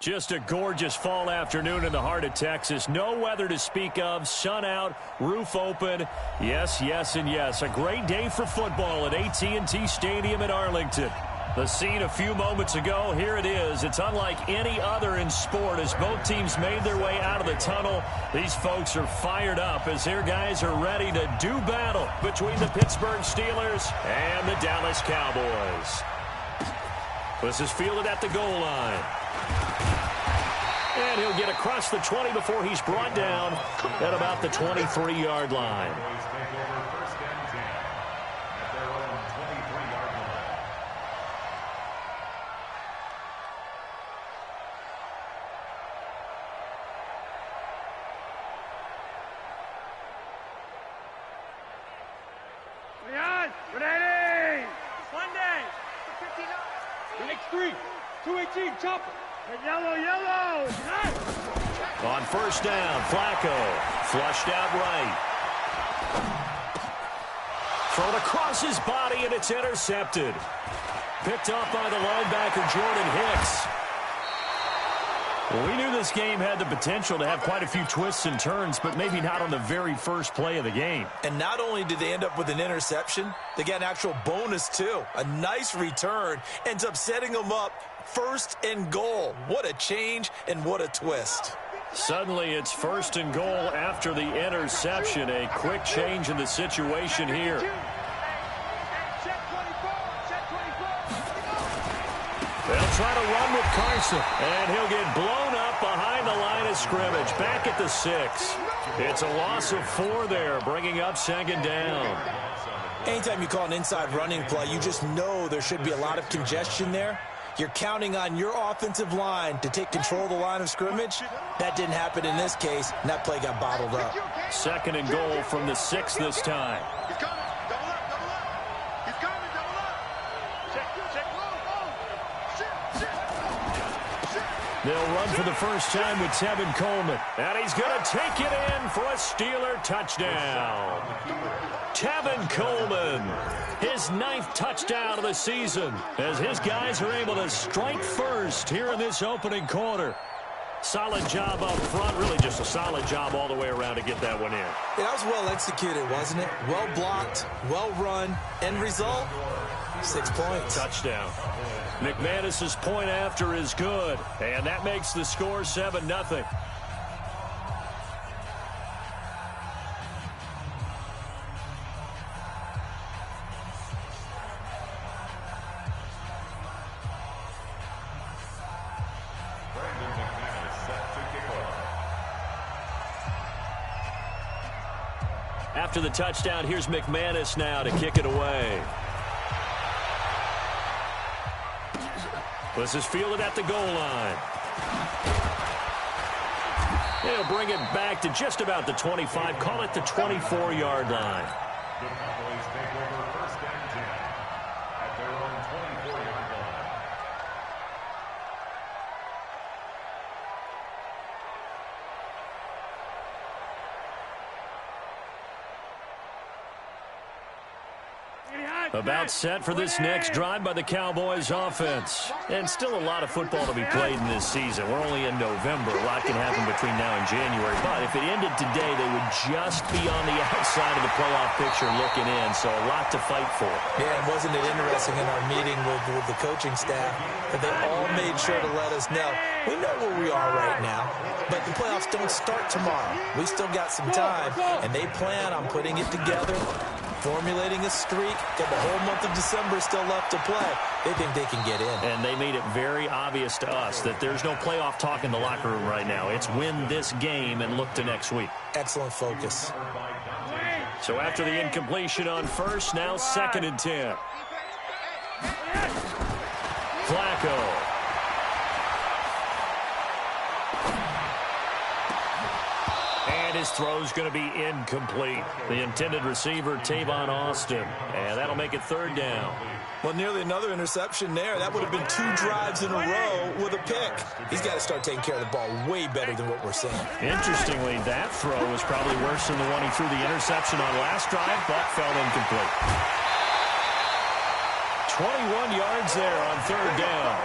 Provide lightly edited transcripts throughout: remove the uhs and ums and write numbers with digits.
Just a gorgeous fall afternoon in the heart of Texas. No weather to speak of. Sun out, roof open. Yes, yes, and yes. A great day for football at AT&T Stadium in Arlington. The scene a few moments ago, here it is. It's unlike any other in sport as both teams made their way out of the tunnel. These folks are fired up as their guys are ready to do battle between the Pittsburgh Steelers and the Dallas Cowboys. This is fielded at the goal line. And he'll get across the 20 before he's brought down at about the 23-yard line. On first down, Flacco flushed out right. Thrown across his body, and it's intercepted. Picked off by the linebacker, Jordan Hicks. Well, we knew this game had the potential to have quite a few twists and turns, but maybe not on the very first play of the game. And not only did they end up with an interception, they got an actual bonus, too. A nice return ends up setting them up first and goal. What a change and what a twist. Suddenly it's first and goal after the interception. A quick change in the situation here. They'll try to run with Carson, and he'll get blown up behind the line of scrimmage. Back at the 6. It's a loss of 4 there, bringing up second down. Anytime you call an inside running play, you just know there should be a lot of congestion there. You're counting on your offensive line to take control of the line of scrimmage. That didn't happen in this case, and that play got bottled up. Second and goal from the 6 this time. He's coming. Double up. Double up. He's coming. Double up. Check. They'll run for the first time with Tevin Coleman. And he's going to take it in for a Steeler touchdown. Tevin Coleman, his 9th touchdown of the season, as his guys are able to strike first here in this opening quarter. Solid job up front, really just a solid job all the way around to get that one in. Yeah, that was well executed, wasn't it? Well blocked, well run, end result, 6 points. Touchdown. McManus's point after is good, and that makes the score 7-0. After the touchdown, here's McManus now to kick it away. This is fielded at the goal line. They'll bring it back to just about the 25. Call it the 24-yard line. The Cowboys take over first and 10 at their own 24-yard line. About set for this next drive by the Cowboys offense. And still a lot of football to be played in this season. We're only in November. A lot can happen between now and January. But if it ended today, they would just be on the outside of the playoff picture looking in. So a lot to fight for. Yeah, and wasn't it interesting in our meeting with the coaching staff that they all made sure to let us know, we know where we are right now, but the playoffs don't start tomorrow. We still got some time, and they plan on putting it together, formulating a streak. Got the whole month of December still left to play. They think they can get in. And they made it very obvious to us that there's no playoff talk in the locker room right now. It's win this game and look to next week. Excellent focus. So after the incompletion on first, now 2nd and 10. Flacco. His throw's going to be incomplete. The intended receiver, Tavon Austin. And that'll make it 3rd down. Well, nearly another interception there. That would have been 2 drives in a row with a pick. He's got to start taking care of the ball way better than what we're seeing. Interestingly, that throw was probably worse than the one he threw the interception on last drive, but fell incomplete. 21 yards there on 3rd down.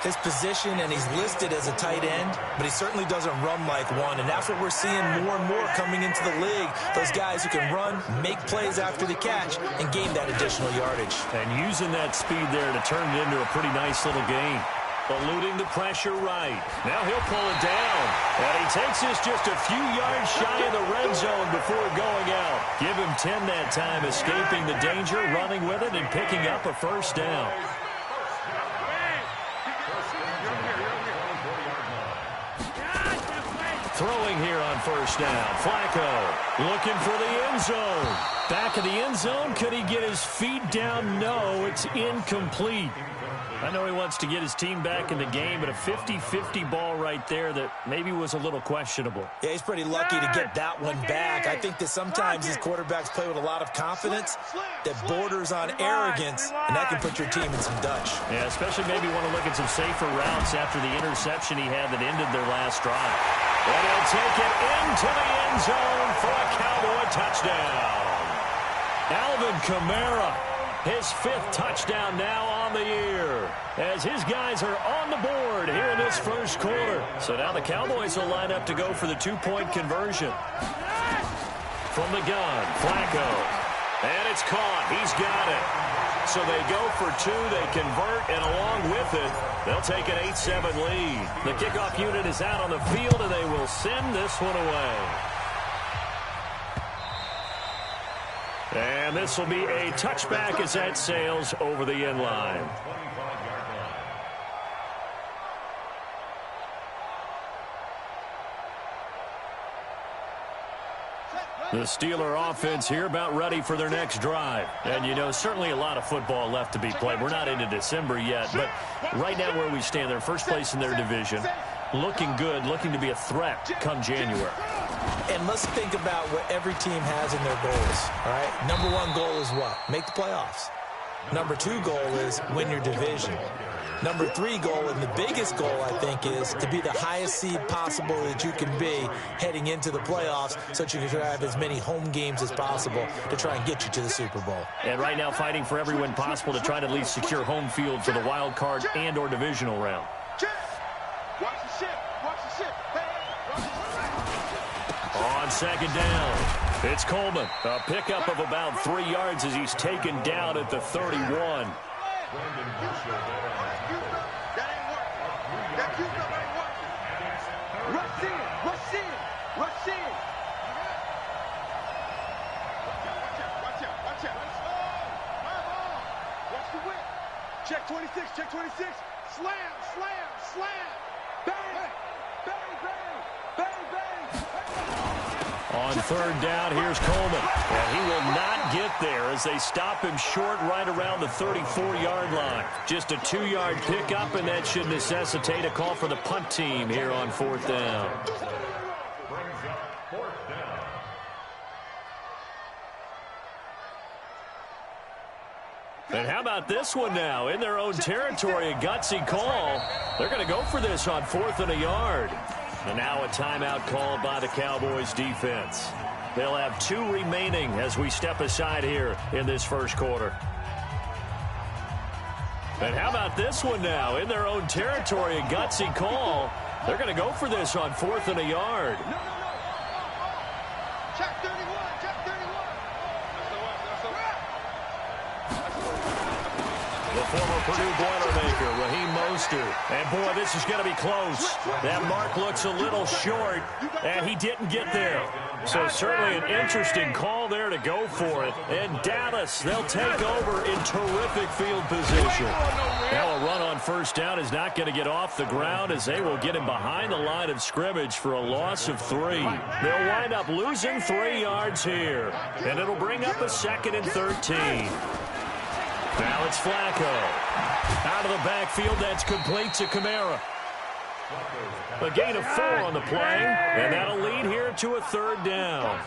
his position, and he's listed as a tight end, but he certainly doesn't run like one, and that's what we're seeing more and more coming into the league. Those guys who can run, make plays after the catch, and gain that additional yardage. And using that speed there to turn it into a pretty nice little gain. Eluding the pressure right. Now he'll pull it down. And he takes this just a few yards shy of the red zone before going out. Give him 10 that time, escaping the danger, running with it, and picking up a first down. Throwing here on first down. Flacco looking for the end zone. Back of the end zone. Could he get his feet down? No, it's incomplete. I know he wants to get his team back in the game, but a 50-50 ball right there that maybe was a little questionable. Yeah, he's pretty lucky to get that one back. I think that sometimes these quarterbacks play with a lot of confidence that borders on arrogance, and that can put your team in some dutch. Yeah, especially maybe want to look at some safer routes after the interception he had that ended their last drive. And he'll take it into the end zone for a Cowboy touchdown. Alvin Kamara, his 5th touchdown now on the year, as his guys are on the board here in this first quarter. So now the Cowboys will line up to go for the 2-point conversion. From the gun, Flacco. And it's caught. He's got it. So they go for 2, they convert, and along with it, they'll take an 8-7 lead. The kickoff unit is out on the field, and they will send this one away. And this will be a touchback as that sails over the end line. The Steeler offense here about ready for their next drive. And, you know, certainly a lot of football left to be played. We're not into December yet, but right now where we stand, they're first place in their division. Looking good, looking to be a threat come January. And let's think about what every team has in their goals, all right? Number 1 goal is what? Make the playoffs. Number 2 goal is win your division. Number 3 goal, and the biggest goal, I think, is to be the highest seed possible that you can be heading into the playoffs so that you can have as many home games as possible to try and get you to the Super Bowl. And right now fighting for every win possible to try to at least secure home field for the wild card and or divisional round. Watch the ship. Watch the ship. On second down, it's Coleman. A pickup of about 3 yards as he's taken down at the 31. That ain't working. That Q-cup ain't working. Rush in. Rush in. Rush in. Watch out. Watch out. Watch the whip. Check 26. Check 26. Slam. Slam. Slam. Bang. Bang. Bang. Bang. Bang. On third down, here's Coleman. And he will not get there as they stop him short right around the 34-yard line. Just a 2-yard pickup, and that should necessitate a call for the punt team here on 4th down. And how about this one now? In their own territory, a gutsy call. They're going to go for this on 4th and a yard. And now a timeout called by the Cowboys defense. They'll have 2 remaining as we step aside here in this first quarter. And how about this one now? In their own territory, a gutsy call. They're going to go for this on 4th and a yard. No. Check 31. Check 31. The former Purdue Boilermaker, Raheem Mostert. And, boy, this is going to be close. That mark looks a little short, and he didn't get there. So certainly an interesting call there to go for it. And Dallas, they'll take over in terrific field position. Now a run on first down is not going to get off the ground as they will get him behind the line of scrimmage for a loss of 3. They'll wind up losing 3 yards here. And it'll bring up a 2nd and 13. Now it's Flacco. Out of the backfield, that's complete to Kamara. A gain of 4 on the play, and that'll lead here to a 3rd down.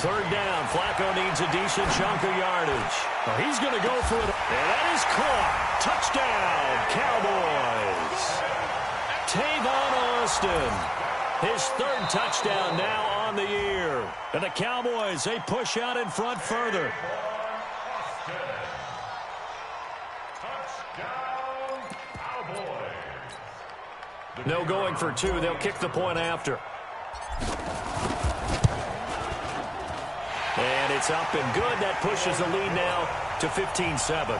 3rd down, Flacco needs a decent chunk of yardage. He's going to go for it, and that is caught. Touchdown, Cowboys. Tavon Austin, his 3rd touchdown now on the year. And the Cowboys, they push out in front further. No going for two. They'll kick the point after. And it's up and good. That pushes the lead now to 15-7.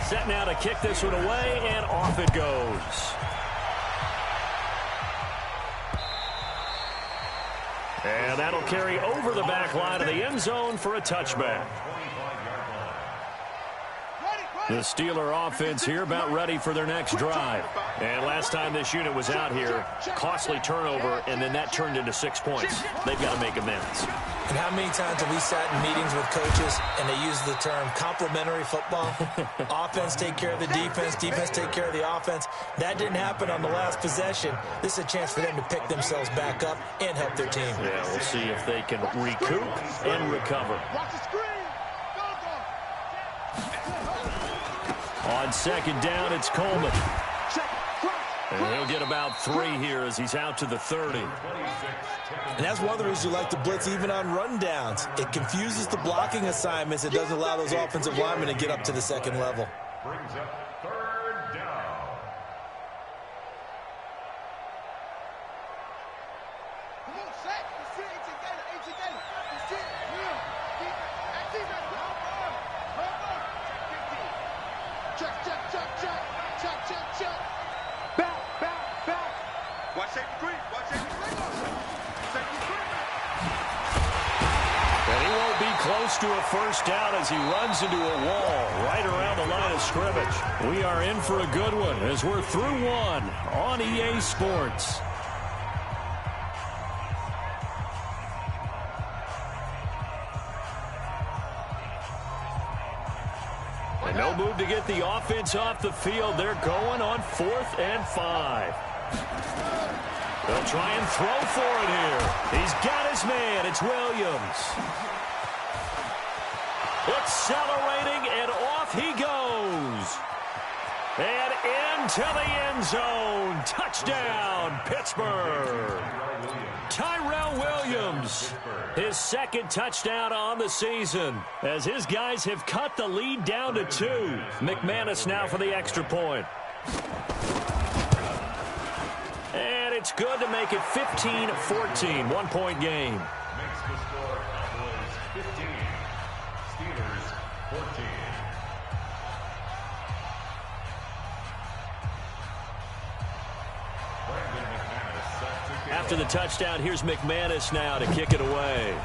Set now to kick this one away, and off it goes. And that'll carry over the back line of the end zone for a touchback. The Steeler offense here about ready for their next drive. And last time this unit was out here, costly turnover, and then that turned into 6 points. They've got to make amends. And how many times have we sat in meetings with coaches and they use the term complementary football? Offense take care of the defense, defense take care of the offense. That didn't happen on the last possession. This is a chance for them to pick themselves back up and help their team. Yeah, we'll see if they can recoup and recover. Watch the screen. On second down, it's Coleman. And he'll get about 3 here as he's out to the 30. And that's one of the reasons you like to blitz even on rundowns. It confuses the blocking assignments. It doesn't allow those offensive linemen to get up to the second level. Brings up 3rd down. Come on, Shaq. Let's see it together. Let's see it. Check. Back. Watch safety green. And he won't be close to a first down as he runs into a wall right around the line of scrimmage. We are in for a good one as we're through one on EA Sports. And no move to get the offense off the field. They're going on 4th and 5. They'll try and throw for it here. He's got his man. It's Williams. Accelerating, and off he goes. And into the end zone. Touchdown, Pittsburgh. Tyrell Williams, his 2nd touchdown on the season, as his guys have cut the lead down to 2. McManus now for the extra point. And it's good to make it 15-14, 1-point game. Makes the score Cowboys 15, Steelers 14. After the touchdown, here's McManus now to kick it away.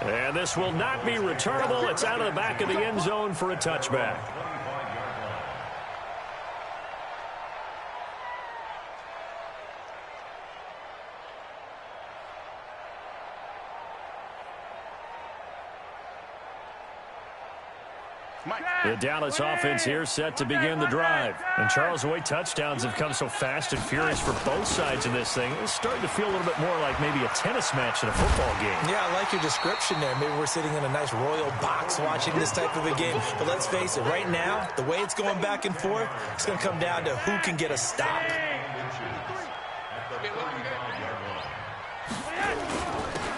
And this will not be returnable. It's out of the back of the end zone for a touchback. The Dallas offense here set to begin the drive. And Charles, the way touchdowns have come so fast and furious for both sides in this thing, it's starting to feel a little bit more like maybe a tennis match in a football game. Yeah, I like your description there. Maybe we're sitting in a nice royal box watching this type of a game. But let's face it, right now, the way it's going back and forth, it's going to come down to who can get a stop.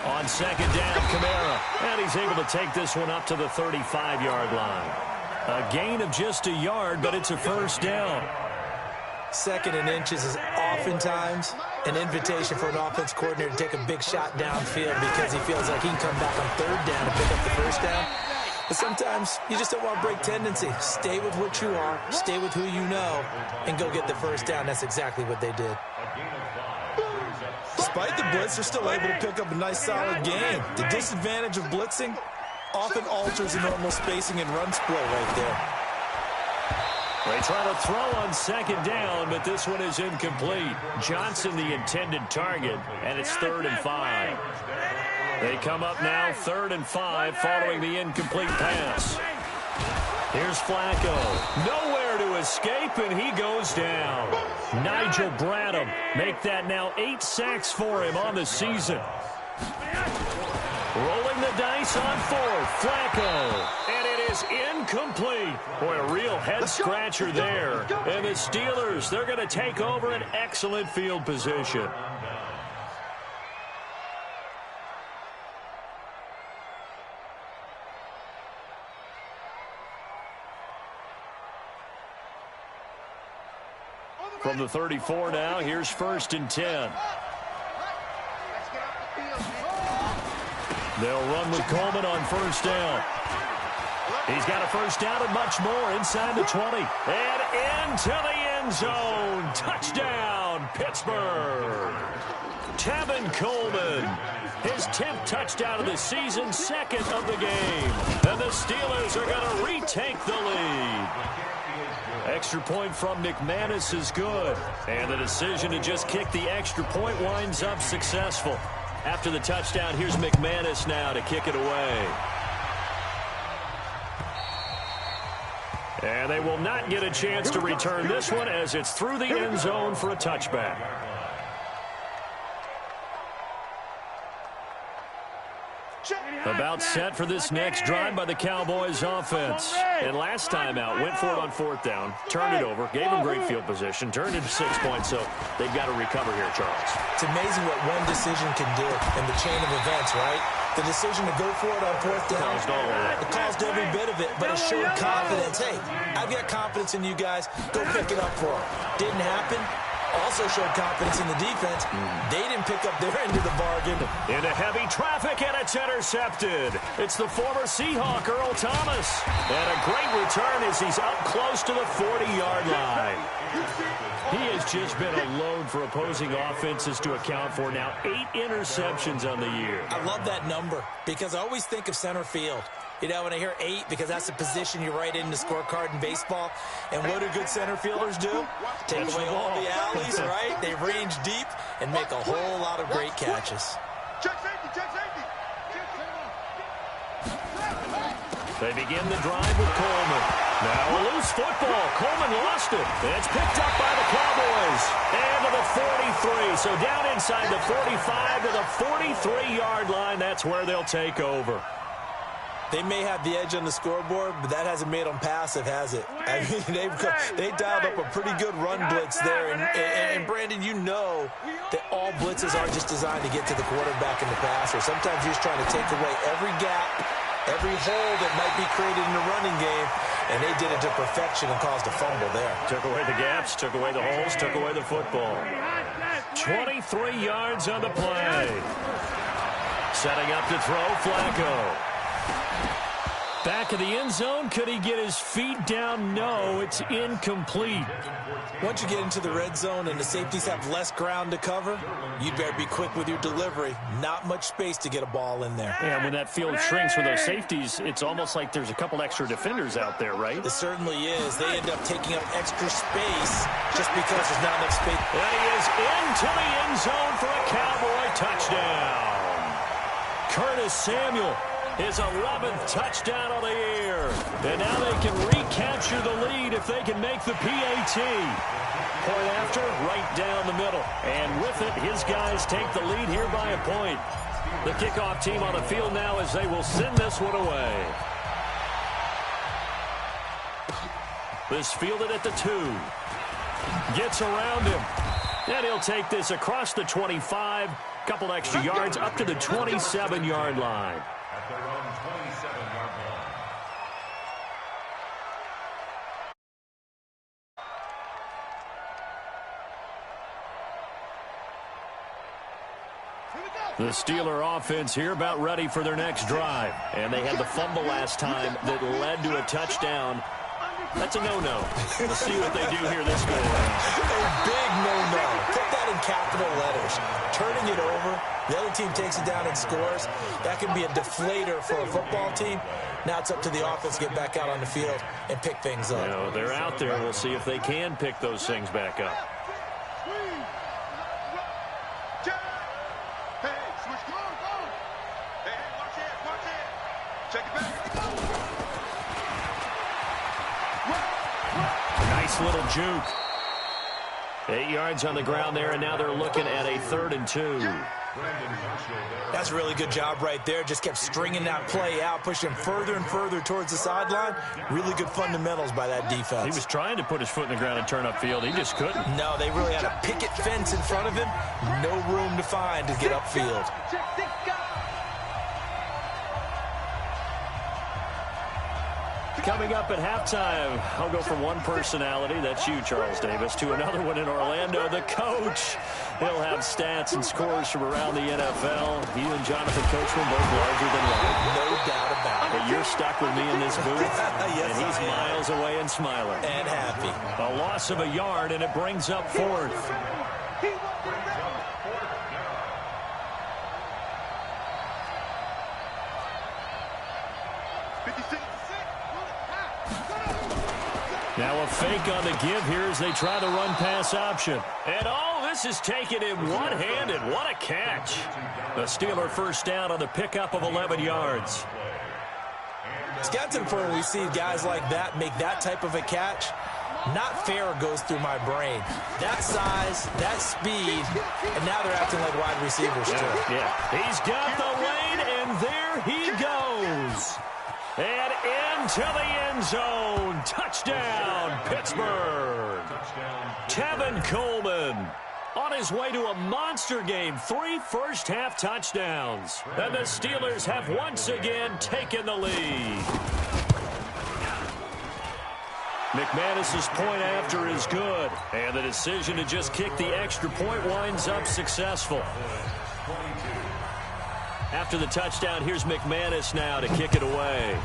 On second down, Kamara. And he's able to take this one up to the 35-yard line. A gain of just a yard, but it's a first down. 2nd and inches is oftentimes an invitation for an offense coordinator to take a big shot downfield because he feels like he can come back on 3rd down and pick up the first down. But sometimes you just don't want to break tendency. Stay with what you are, stay with who you know, and go get the first down. That's exactly what they did. Despite the blitz, they're still able to pick up a nice solid gain. The disadvantage of blitzing often alters the normal spacing and run split right there. They try to throw on second down, but this one is incomplete. Johnson the intended target, and it's 3rd and 5. They come up now 3rd and 5 following the incomplete pass. Here's Flacco. Nowhere to escape, and he goes down. Nigel Bradham make that now 8 sacks for him on the season. Rolling the dice on 4th. Flacco. And it is incomplete. Boy, a real head-scratcher there. And the Steelers, they're going to take over an excellent field position. From the 34 now, here's 1st and 10. They'll run with Coleman on 1st down. He's got a 1st down and much more inside the 20. And into the end zone. Touchdown, Pittsburgh. Tevin Coleman. His 10th touchdown of the season, 2nd of the game. And the Steelers are going to retake the lead. Extra point from McManus is good. And the decision to just kick the extra point winds up successful. After the touchdown, here's McManus now to kick it away. And they will not get a chance to return this one as it's through the end zone for a touchback. About set for this next drive by the Cowboys offense. And last time out, went for it on 4th down, turned it over, gave them great field position, turned it to 6 points, so they've got to recover here, Charles. It's amazing what one decision can do in the chain of events, right? The decision to go for it on 4th down, it caused every bit of it, but it showed confidence. Hey, I've got confidence in you guys. Go pick it up for them. Didn't happen. Also showed confidence in the defense. They didn't pick up their end of the bargain. Into heavy traffic, and it's intercepted. It's the former Seahawk, Earl Thomas. And a great return as he's up close to the 40-yard line. He has just been a load for opposing offenses to account for now. 8 interceptions on the year. I love that number because I always think of center field. You know, when I hear 8, because that's the position you write in the scorecard in baseball. And what do good center fielders do? Take away all the alleys, right? They range deep and make a whole lot of great catches. Check safety, check safety. They begin the drive with Coleman. Now a loose football. Coleman lost it. It's picked up by the Cowboys. And to the 43. So down inside the 45 to the 43-yard line. That's where they'll take over. They may have the edge on the scoreboard, but that hasn't made them passive, has it? I mean, they dialed up a pretty good run blitz there. And Brandon, you know that all blitzes aren't just designed to get to the quarterback and the passer. Sometimes you're just trying to take away every gap, every hole that might be created in the running game, and they did it to perfection and caused a fumble there. Took away the gaps, took away the holes, took away the football. 23 yards on the play. Setting up to throw, Flacco. Back of the end zone. Could he get his feet down? No, it's incomplete. Once you get into the red zone and the safeties have less ground to cover, you'd better be quick with your delivery. Not much space to get a ball in there. Yeah, when that field shrinks for those safeties, it's almost like there's a couple extra defenders out there, right? It certainly is. They end up taking up extra space just because there's not enough space. And he is into the end zone for a Cowboy touchdown. Curtis Samuel. His 11th touchdown of the year. And now they can recapture the lead if they can make the PAT. Point after, right down the middle. And with it, his guys take the lead here by a point. The kickoff team on the field now as they will send this one away. This fielded at the 2. Gets around him. And he'll take this across the 25. Couple extra yards up to the 27-yard line. At their own 27-yard line. The Steeler offense here about ready for their next drive. And they had the fumble last time that led to a touchdown. That's a no-no. We'll see what they do here this go around. A big no-no. Put that in capital letters. Turning it over, the other team takes it down and scores. That can be a deflator for a football team. Now it's up to the offense to get back out on the field and pick things up. You know, they're out there. We'll see if they can pick those things back up. Hey, switch, go, go. Hey, watch it, watch it. Check it back. Nice little juke. 8 yards on the ground there, and now they're looking at a 3rd and 2. That's a really good job right there. Just kept stringing that play out, pushing him further and further towards the sideline. Really good fundamentals by that defense. He was trying to put his foot in the ground and turn upfield. He just couldn't. No, they really had a picket fence in front of him. No room to find to get upfield. Check 6 guys. Coming up at halftime, I'll go from one personality, that's you, Charles Davis, to another one in Orlando, the coach. He'll have stats and scores from around the NFL. He and Jonathan Coachman both larger than life. No doubt about it. But you're stuck with me in this booth, Yes, and he's miles away and smiling. And happy. A loss of a yard, and it brings up fourth. Now a fake on the give here as they try the run-pass option. And, oh, this is taken in one-handed. What a catch. The Steeler first down on the pickup of 11 yards. It's got to the point where we see guys like that make that type of a catch. Not fair goes through my brain. That size, that speed, and now they're acting like wide receivers too. Yeah. He's got the lane, and there he goes. And into the end zone. Touchdown, Pittsburgh. Tevin Coleman on his way to a monster game. 3 first-half touchdowns. And the Steelers have once again taken the lead. McManus's point after is good. And the decision to just kick the extra point winds up successful. After the touchdown, here's McManus now to kick it away.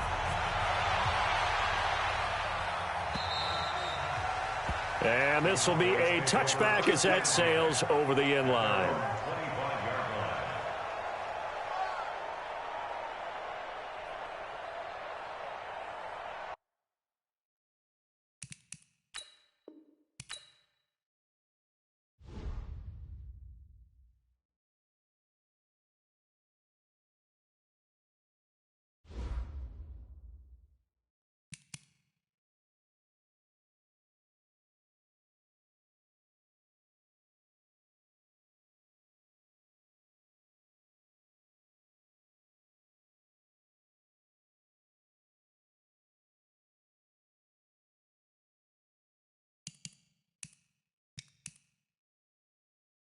And this will be a touchback as that sails over the end line.